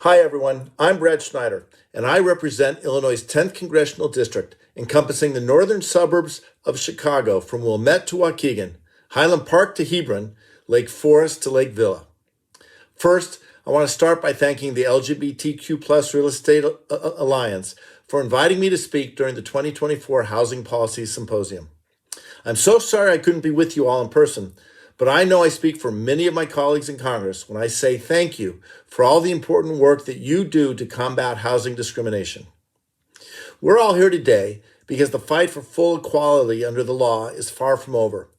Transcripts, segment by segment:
Hi, everyone. I'm Brad Schneider, and I represent Illinois' 10th Congressional District, encompassing the northern suburbs of Chicago from Wilmette to Waukegan, Highland Park to Hebron, Lake Forest to Lake Villa. First, I want to start by thanking the LGBTQ+ Real Estate Alliance for inviting me to speak during the 2024 Housing Policy Symposium. I'm so sorry I couldn't be with you all in person, but I know I speak for many of my colleagues in Congress when I say thank you for all the important work that you do to combat housing discrimination. We're all here today because the fight for full equality under the law is far from over.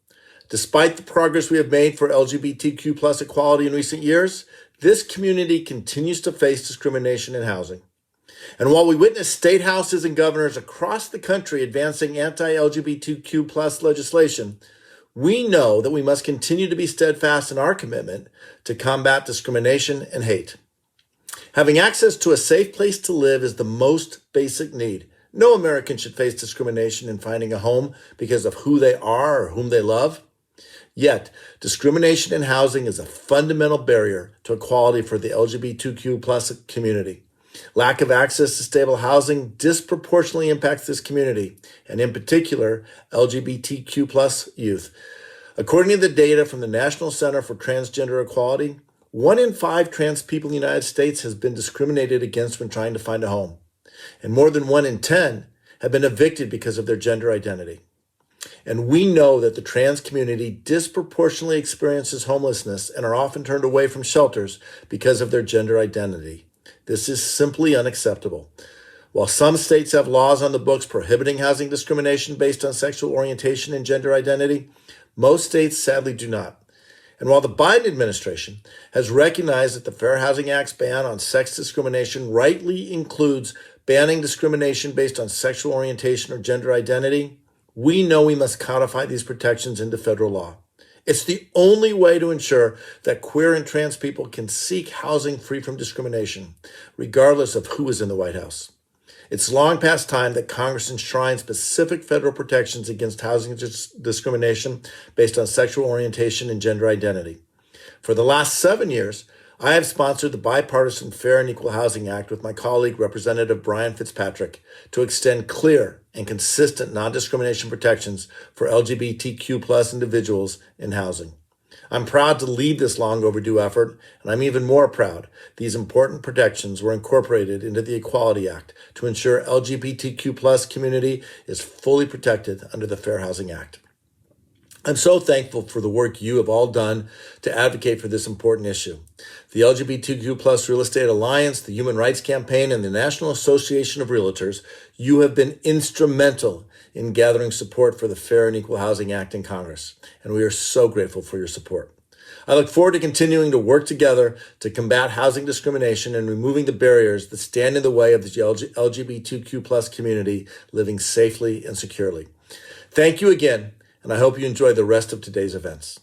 Despite the progress we have made for LGBTQ+ equality in recent years, this community continues to face discrimination in housing. And while we witness state houses and governors across the country advancing anti-LGBTQ+ legislation, we know that we must continue to be steadfast in our commitment to combat discrimination and hate. Having access to a safe place to live is the most basic need. No American should face discrimination in finding a home because of who they are or whom they love. Yet, discrimination in housing is a fundamental barrier to equality for the LGBTQ+ community. Lack of access to stable housing disproportionately impacts this community, and in particular, LGBTQ+ youth. According to the data from the National Center for Transgender Equality, 1 in 5 trans people in the United States has been discriminated against when trying to find a home, and more than 1 in 10 have been evicted because of their gender identity. And we know that the trans community disproportionately experiences homelessness and are often turned away from shelters because of their gender identity. This is simply unacceptable. While some states have laws on the books prohibiting housing discrimination based on sexual orientation and gender identity, most states sadly do not. And while the Biden administration has recognized that the Fair Housing Act's ban on sex discrimination rightly includes banning discrimination based on sexual orientation or gender identity, we know we must codify these protections into federal law. It's the only way to ensure that queer and trans people can seek housing free from discrimination, regardless of who is in the White House. It's long past time that Congress enshrine specific federal protections against housing discrimination based on sexual orientation and gender identity. For the last 7 years, I have sponsored the bipartisan Fair and Equal Housing Act with my colleague, Representative Brian Fitzpatrick, to extend clear and consistent non-discrimination protections for LGBTQ+ individuals in housing. I'm proud to lead this long overdue effort, and I'm even more proud these important protections were incorporated into the Equality Act to ensure LGBTQ+ community is fully protected under the Fair Housing Act. I'm so thankful for the work you have all done to advocate for this important issue. The LGBTQ+ Real Estate Alliance, the Human Rights Campaign, and the National Association of Realtors, you have been instrumental in gathering support for the Fair and Equal Housing Act in Congress, and we are so grateful for your support. I look forward to continuing to work together to combat housing discrimination and removing the barriers that stand in the way of the LGBTQ+ community living safely and securely. Thank you again, and I hope you enjoy the rest of today's events.